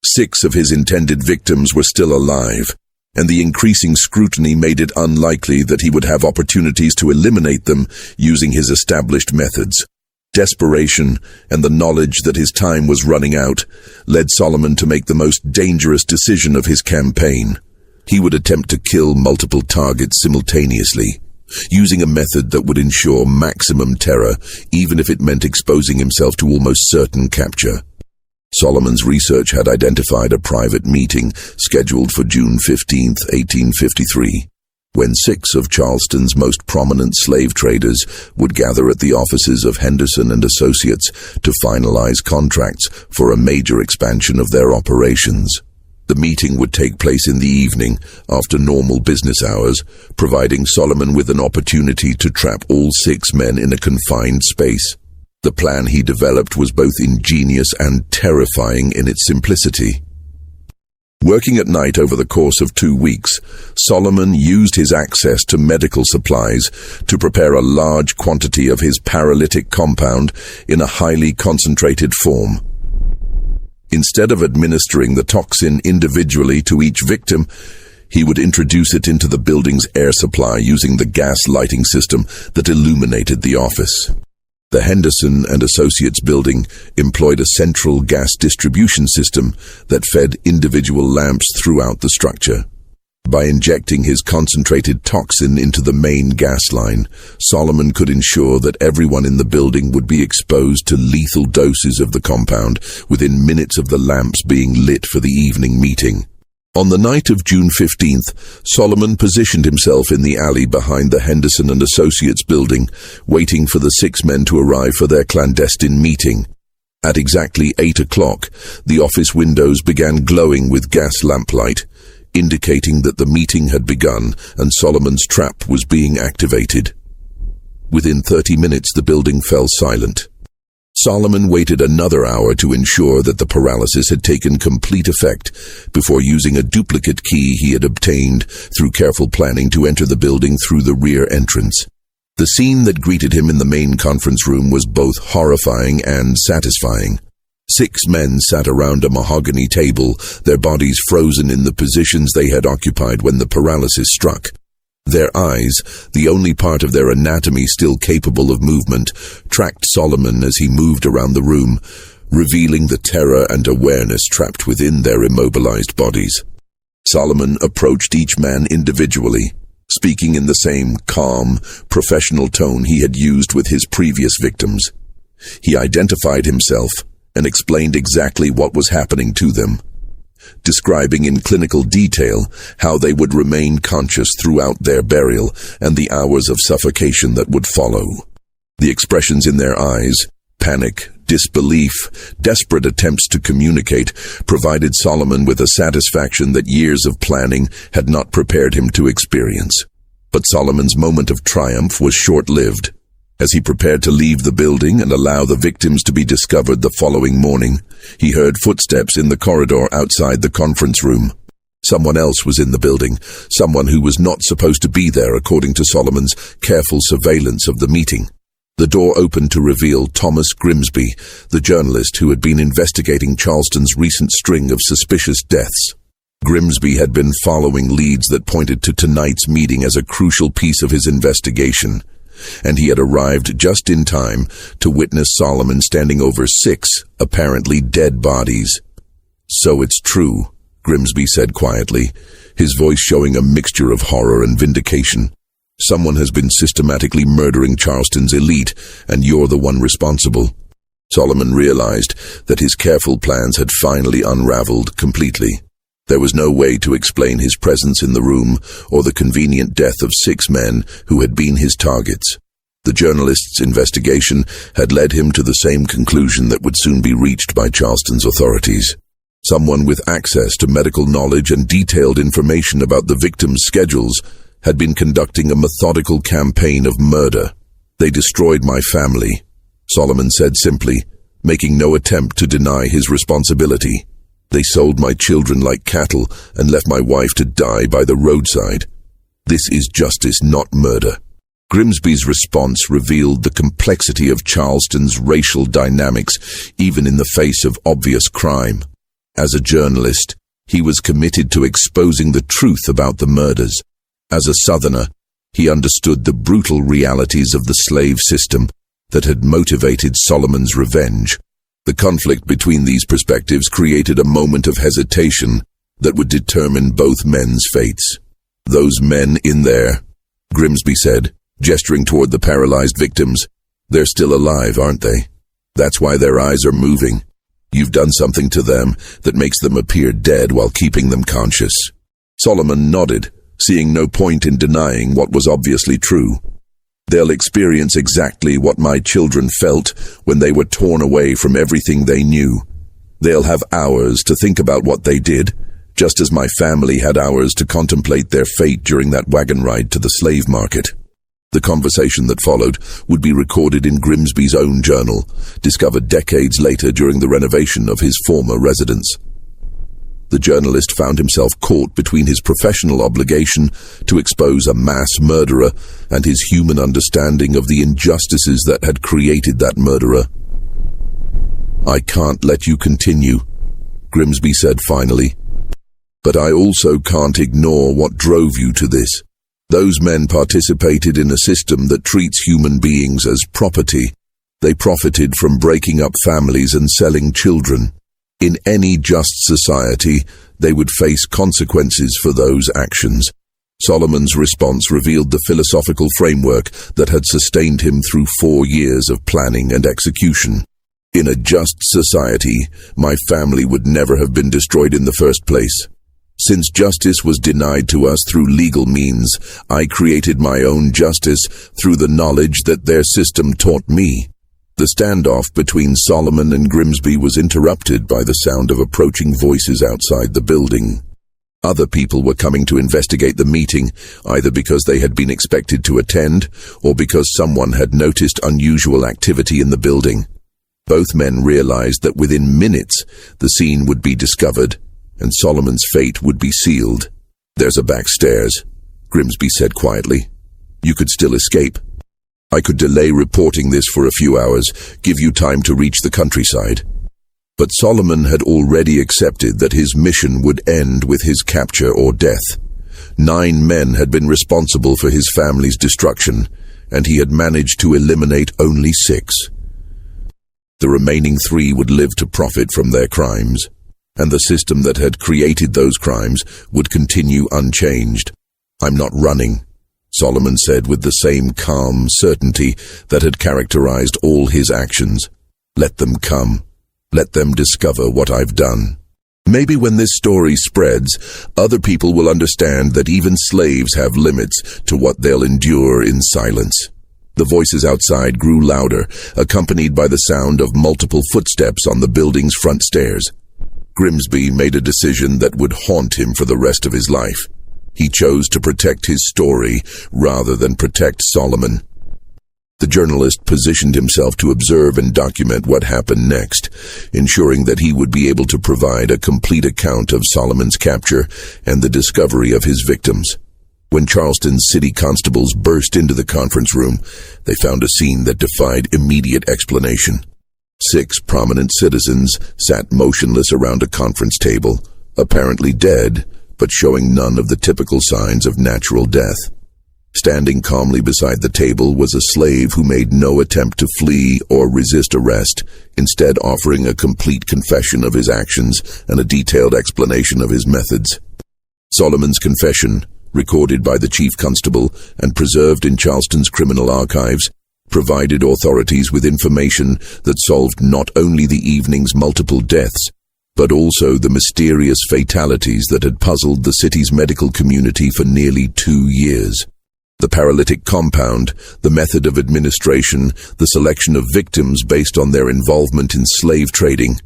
6 of his intended victims were still alive, and the increasing scrutiny made it unlikely that he would have opportunities to eliminate them using his established methods. Desperation and the knowledge that his time was running out led Solomon to make the most dangerous decision of his campaign. He would attempt to kill multiple targets simultaneously, using a method that would ensure maximum terror, even if it meant exposing himself to almost certain capture. Solomon's research had identified a private meeting scheduled for June 15, 1853. When 6 of Charleston's most prominent slave traders would gather at the offices of Henderson and Associates to finalize contracts for a major expansion of their operations. The meeting would take place in the evening, after normal business hours, providing Solomon with an opportunity to trap all 6 men in a confined space. The plan he developed was both ingenious and terrifying in its simplicity. Working at night over the course of 2 weeks, Solomon used his access to medical supplies to prepare a large quantity of his paralytic compound in a highly concentrated form. Instead of administering the toxin individually to each victim, he would introduce it into the building's air supply using the gas lighting system that illuminated the office. The Henderson and Associates building employed a central gas distribution system that fed individual lamps throughout the structure. By injecting his concentrated toxin into the main gas line, Solomon could ensure that everyone in the building would be exposed to lethal doses of the compound within minutes of the lamps being lit for the evening meeting. On the night of June 15th, Solomon positioned himself in the alley behind the Henderson and Associates building, waiting for the 6 men to arrive for their clandestine meeting. At exactly 8 o'clock, the office windows began glowing with gas lamplight, indicating that the meeting had begun and Solomon's trap was being activated. Within 30 minutes, the building fell silent. Solomon waited another hour to ensure that the paralysis had taken complete effect before using a duplicate key he had obtained through careful planning to enter the building through the rear entrance. The scene that greeted him in the main conference room was both horrifying and satisfying. 6 men sat around a mahogany table, their bodies frozen in the positions they had occupied when the paralysis struck. Their eyes, the only part of their anatomy still capable of movement, tracked Solomon as he moved around the room, revealing the terror and awareness trapped within their immobilized bodies. Solomon approached each man individually, speaking in the same calm, professional tone he had used with his previous victims. He identified himself and explained exactly what was happening to them, describing in clinical detail how they would remain conscious throughout their burial and the hours of suffocation that would follow. The expressions in their eyes, panic, disbelief, desperate attempts to communicate, provided Solomon with a satisfaction that years of planning had not prepared him to experience. But Solomon's moment of triumph was short-lived. As he prepared to leave the building and allow the victims to be discovered the following morning, he heard footsteps in the corridor outside the conference room. Someone else was in the building, someone who was not supposed to be there according to Solomon's careful surveillance of the meeting. The door opened to reveal Thomas Grimsby, the journalist who had been investigating Charleston's recent string of suspicious deaths. Grimsby had been following leads that pointed to tonight's meeting as a crucial piece of his investigation. and he had arrived just in time to witness Solomon standing over 6 apparently dead bodies. "So it's true," Grimsby said quietly, his voice showing a mixture of horror and vindication. "Someone has been systematically murdering Charleston's elite, and you're the one responsible." Solomon realized that his careful plans had finally unraveled completely. There was no way to explain his presence in the room or the convenient death of 6 men who had been his targets. The journalist's investigation had led him to the same conclusion that would soon be reached by Charleston's authorities. Someone with access to medical knowledge and detailed information about the victims' schedules had been conducting a methodical campaign of murder. "They destroyed my family," Solomon said simply, making no attempt to deny his responsibility. "They sold my children like cattle and left my wife to die by the roadside. This is justice, not murder." Grimsby's response revealed the complexity of Charleston's racial dynamics, even in the face of obvious crime. As a journalist, he was committed to exposing the truth about the murders. As a Southerner, he understood the brutal realities of the slave system that had motivated Solomon's revenge. The conflict between these perspectives created a moment of hesitation that would determine both men's fates. "Those men in there," Grimsby said, gesturing toward the paralyzed victims. "They're still alive, aren't they? That's why their eyes are moving. You've done something to them that makes them appear dead while keeping them conscious." Solomon nodded, seeing no point in denying what was obviously true. "They'll experience exactly what my children felt when they were torn away from everything they knew. They'll have hours to think about what they did, just as my family had hours to contemplate their fate during that wagon ride to the slave market." The conversation that followed would be recorded in Grimsby's own journal, discovered decades later during the renovation of his former residence. The journalist found himself caught between his professional obligation to expose a mass murderer and his human understanding of the injustices that had created that murderer. "I can't let you continue," Grimsby said finally. "But I also can't ignore what drove you to this. Those men participated in a system that treats human beings as property. They profited from breaking up families and selling children. In any just society, they would face consequences for those actions." Solomon's response revealed the philosophical framework that had sustained him through 4 years of planning and execution. "In a just society, my family would never have been destroyed in the first place. Since justice was denied to us through legal means, I created my own justice through the knowledge that their system taught me." The standoff between Solomon and Grimsby was interrupted by the sound of approaching voices outside the building. Other people were coming to investigate the meeting, either because they had been expected to attend or because someone had noticed unusual activity in the building. Both men realized that within minutes the scene would be discovered and Solomon's fate would be sealed. "There's a back stairs," Grimsby said quietly. "You could still escape. I could delay reporting this for a few hours, give you time to reach the countryside." But Solomon had already accepted that his mission would end with his capture or death. 9 men had been responsible for his family's destruction, and he had managed to eliminate only 6. The remaining 3 would live to profit from their crimes, and the system that had created those crimes would continue unchanged. "I'm not running," Solomon said with the same calm certainty that had characterized all his actions. "Let them come. Let them discover what I've done. Maybe when this story spreads, other people will understand that even slaves have limits to what they'll endure in silence." The voices outside grew louder, accompanied by the sound of multiple footsteps on the building's front stairs. Grimsby made a decision that would haunt him for the rest of his life. He chose to protect his story rather than protect Solomon. The journalist positioned himself to observe and document what happened next, ensuring that he would be able to provide a complete account of Solomon's capture and the discovery of his victims. When Charleston's city constables burst into the conference room, they found a scene that defied immediate explanation. 6 prominent citizens sat motionless around a conference table, apparently dead, but showing none of the typical signs of natural death. Standing calmly beside the table was a slave who made no attempt to flee or resist arrest, instead offering a complete confession of his actions and a detailed explanation of his methods. Solomon's confession, recorded by the chief constable and preserved in Charleston's criminal archives, provided authorities with information that solved not only the evening's multiple deaths, but also the mysterious fatalities that had puzzled the city's medical community for nearly 2 years. The paralytic compound, the method of administration, the selection of victims based on their involvement in slave trading,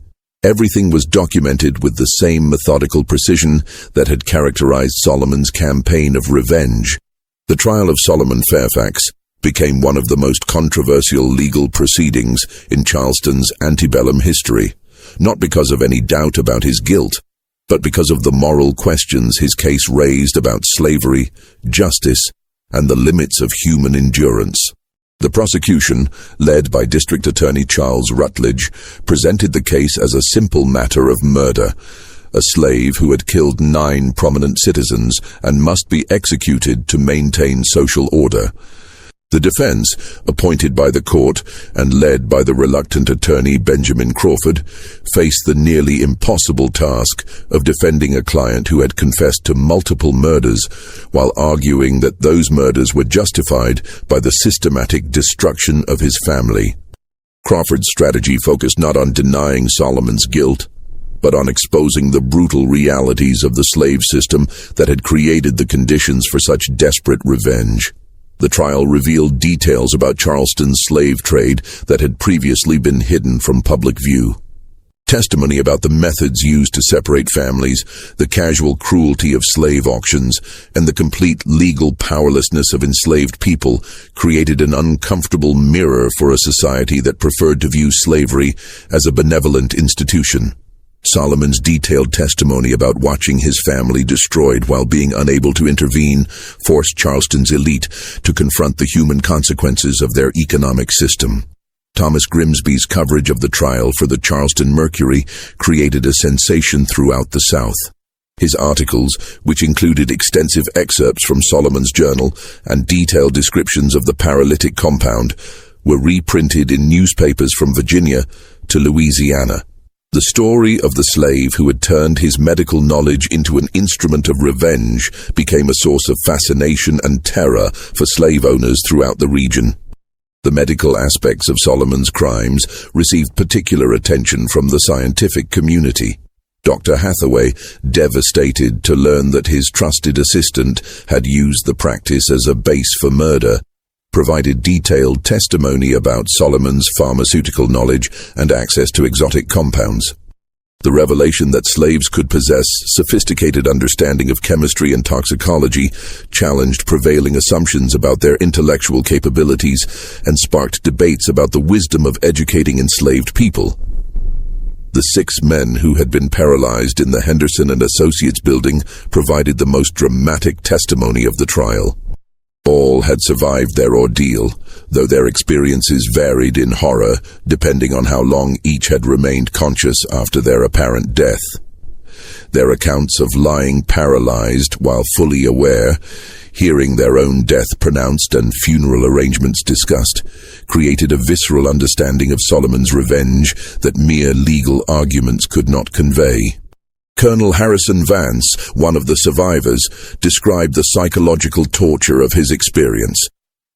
everything was documented with the same methodical precision that had characterized Solomon's campaign of revenge. The trial of Solomon Fairfax became one of the most controversial legal proceedings in Charleston's antebellum history, not because of any doubt about his guilt, but because of the moral questions his case raised about slavery, justice, and the limits of human endurance. The prosecution, led by District Attorney Charles Rutledge, presented the case as a simple matter of murder, a slave who had killed 9 prominent citizens and must be executed to maintain social order. The defense, appointed by the court and led by the reluctant attorney Benjamin Crawford, faced the nearly impossible task of defending a client who had confessed to multiple murders while arguing that those murders were justified by the systematic destruction of his family. Crawford's strategy focused not on denying Solomon's guilt, but on exposing the brutal realities of the slave system that had created the conditions for such desperate revenge. The trial revealed details about Charleston's slave trade that had previously been hidden from public view. Testimony about the methods used to separate families, the casual cruelty of slave auctions, and the complete legal powerlessness of enslaved people created an uncomfortable mirror for a society that preferred to view slavery as a benevolent institution. Solomon's detailed testimony about watching his family destroyed while being unable to intervene forced Charleston's elite to confront the human consequences of their economic system. Thomas Grimsby's coverage of the trial for the Charleston Mercury created a sensation throughout the South. His articles, which included extensive excerpts from Solomon's journal and detailed descriptions of the paralytic compound, were reprinted in newspapers from Virginia to Louisiana. The story of the slave who had turned his medical knowledge into an instrument of revenge became a source of fascination and terror for slave owners throughout the region. The medical aspects of Solomon's crimes received particular attention from the scientific community. Dr. Hathaway, devastated to learn that his trusted assistant had used the practice as a base for murder, provided detailed testimony about Solomon's pharmaceutical knowledge and access to exotic compounds. The revelation that slaves could possess sophisticated understanding of chemistry and toxicology challenged prevailing assumptions about their intellectual capabilities and sparked debates about the wisdom of educating enslaved people. The 6 men who had been paralyzed in the Henderson and Associates building provided the most dramatic testimony of the trial. All had survived their ordeal, though their experiences varied in horror depending on how long each had remained conscious after their apparent death. Their accounts of lying paralyzed while fully aware, hearing their own death pronounced and funeral arrangements discussed, created a visceral understanding of Solomon's revenge that mere legal arguments could not convey. Colonel Harrison Vance, one of the survivors, described the psychological torture of his experience.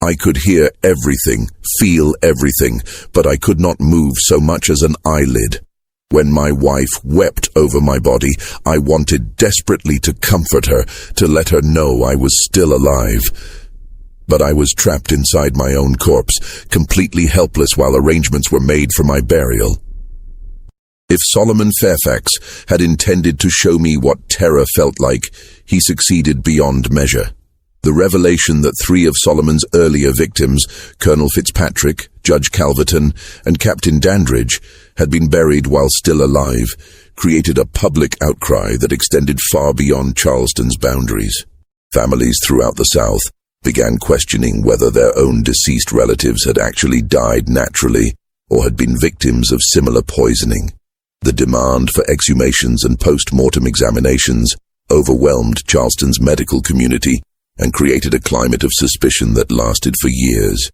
"I could hear everything, feel everything, but I could not move so much as an eyelid. When my wife wept over my body, I wanted desperately to comfort her, to let her know I was still alive. But I was trapped inside my own corpse, completely helpless while arrangements were made for my burial." If Solomon Fairfax had intended to show me what terror felt like, he succeeded beyond measure. The revelation that 3 of Solomon's earlier victims, Colonel Fitzpatrick, Judge Calverton, and Captain Dandridge, had been buried while still alive, created a public outcry that extended far beyond Charleston's boundaries. Families throughout the South began questioning whether their own deceased relatives had actually died naturally or had been victims of similar poisoning. The demand for exhumations and post-mortem examinations overwhelmed Charleston's medical community, and created a climate of suspicion that lasted for years.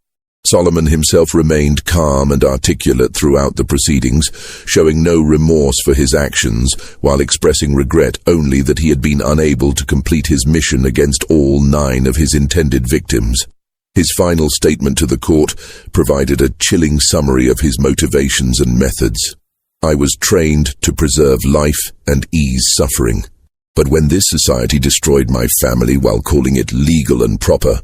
Solomon himself remained calm and articulate throughout the proceedings, showing no remorse for his actions, while expressing regret only that he had been unable to complete his mission against all 9 of his intended victims. His final statement to the court provided a chilling summary of his motivations and methods. "I was trained to preserve life and ease suffering. But when this society destroyed my family while calling it legal and proper,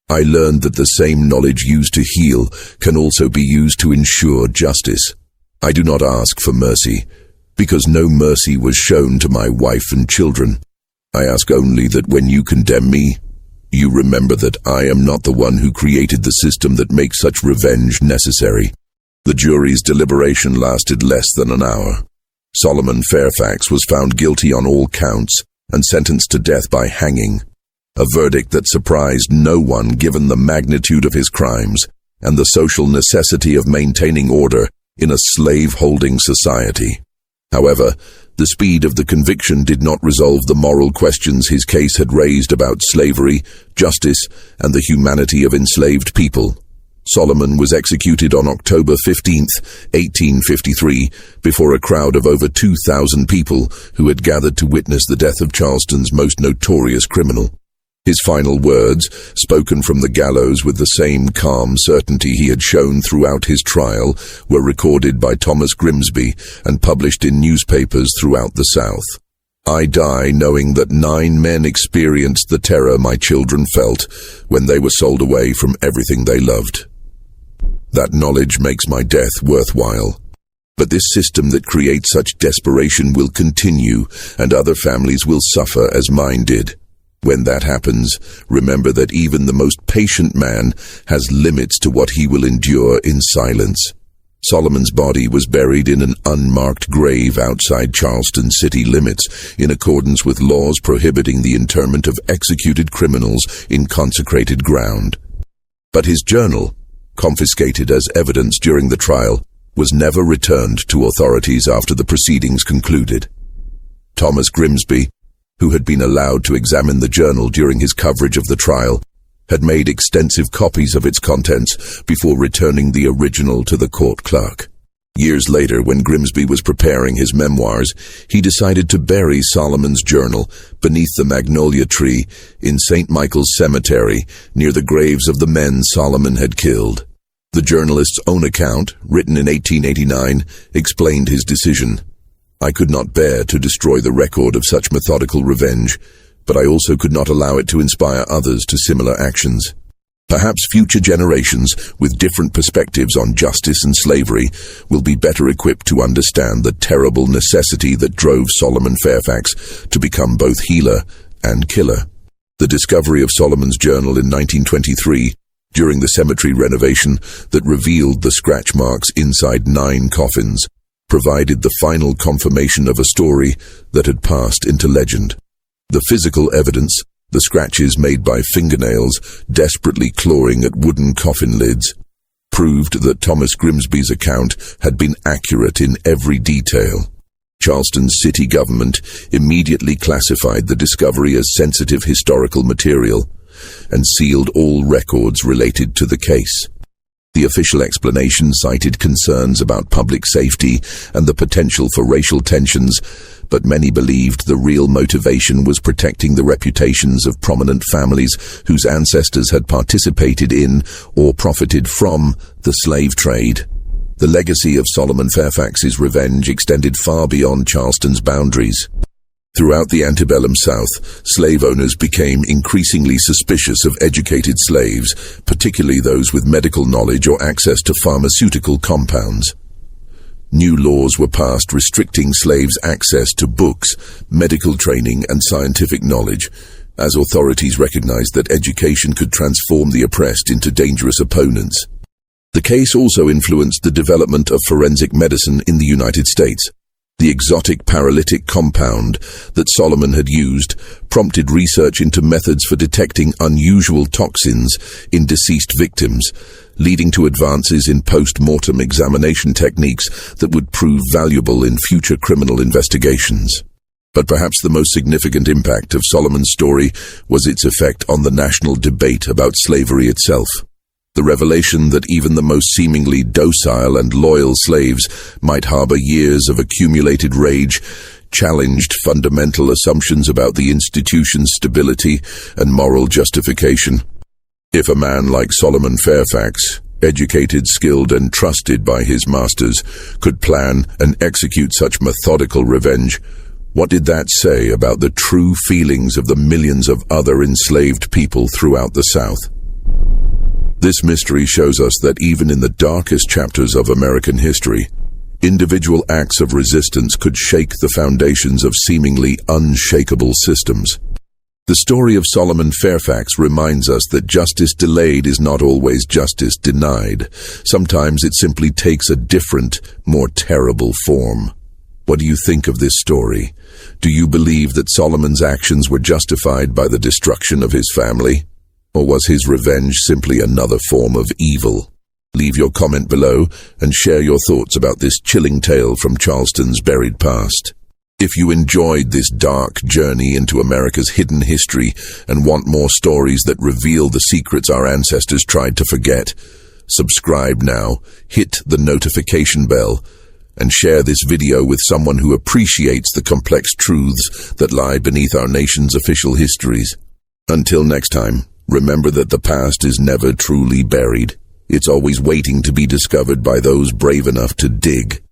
I learned that the same knowledge used to heal can also be used to ensure justice. I do not ask for mercy, because no mercy was shown to my wife and children. I ask only that when you condemn me, you remember that I am not the one who created the system that makes such revenge necessary." The jury's deliberation lasted less than an hour. Solomon Fairfax was found guilty on all counts and sentenced to death by hanging, a verdict that surprised no one given the magnitude of his crimes and the social necessity of maintaining order in a slave-holding society. However, the speed of the conviction did not resolve the moral questions his case had raised about slavery, justice, and the humanity of enslaved people. Solomon was executed on October 15, 1853, before a crowd of over 2,000 people who had gathered to witness the death of Charleston's most notorious criminal. His final words, spoken from the gallows with the same calm certainty he had shown throughout his trial, were recorded by Thomas Grimsby and published in newspapers throughout the South. "I die knowing that 9 men experienced the terror my children felt when they were sold away from everything they loved. That knowledge makes my death worthwhile. But this system that creates such desperation will continue, and other families will suffer as mine did. When that happens, remember that even the most patient man has limits to what he will endure in silence." Solomon's body was buried in an unmarked grave outside Charleston city limits, in accordance with laws prohibiting the interment of executed criminals in consecrated ground. But his journal, confiscated as evidence during the trial, was never returned to authorities after the proceedings concluded. Thomas Grimsby, who had been allowed to examine the journal during his coverage of the trial, had made extensive copies of its contents before returning the original to the court clerk. Years later, when Grimsby was preparing his memoirs, he decided to bury Solomon's journal beneath the magnolia tree in St. Michael's Cemetery, near the graves of the men Solomon had killed. The journalist's own account, written in 1889, explained his decision. "I could not bear to destroy the record of such methodical revenge, but I also could not allow it to inspire others to similar actions. Perhaps future generations, with different perspectives on justice and slavery, will be better equipped to understand the terrible necessity that drove Solomon Fairfax to become both healer and killer." The discovery of Solomon's journal in 1923, during the cemetery renovation that revealed the scratch marks inside 9 coffins, provided the final confirmation of a story that had passed into legend. The physical evidence, the scratches made by fingernails desperately clawing at wooden coffin lids, proved that Thomas Grimsby's account had been accurate in every detail. Charleston's city government immediately classified the discovery as sensitive historical material and sealed all records related to the case. The official explanation cited concerns about public safety and the potential for racial tensions, but many believed the real motivation was protecting the reputations of prominent families whose ancestors had participated in or profited from the slave trade. The legacy of Solomon Fairfax's revenge extended far beyond Charleston's boundaries. Throughout the antebellum South, slave owners became increasingly suspicious of educated slaves, particularly those with medical knowledge or access to pharmaceutical compounds. New laws were passed restricting slaves' access to books, medical training, and scientific knowledge, as authorities recognized that education could transform the oppressed into dangerous opponents. The case also influenced the development of forensic medicine in the United States. The exotic paralytic compound that Solomon had used prompted research into methods for detecting unusual toxins in deceased victims, leading to advances in post-mortem examination techniques that would prove valuable in future criminal investigations. But perhaps the most significant impact of Solomon's story was its effect on the national debate about slavery itself. The revelation that even the most seemingly docile and loyal slaves might harbor years of accumulated rage challenged fundamental assumptions about the institution's stability and moral justification. If a man like Solomon Fairfax, educated, skilled, and trusted by his masters, could plan and execute such methodical revenge, what did that say about the true feelings of the millions of other enslaved people throughout the South? This mystery shows us that even in the darkest chapters of American history, individual acts of resistance could shake the foundations of seemingly unshakable systems. The story of Solomon Fairfax reminds us that justice delayed is not always justice denied. Sometimes it simply takes a different, more terrible form. What do you think of this story? Do you believe that Solomon's actions were justified by the destruction of his family? Or was his revenge simply another form of evil? Leave your comment below and share your thoughts about this chilling tale from Charleston's buried past. If you enjoyed this dark journey into America's hidden history and want more stories that reveal the secrets our ancestors tried to forget, subscribe now, hit the notification bell, and share this video with someone who appreciates the complex truths that lie beneath our nation's official histories. Until next time, remember that the past is never truly buried. It's always waiting to be discovered by those brave enough to dig.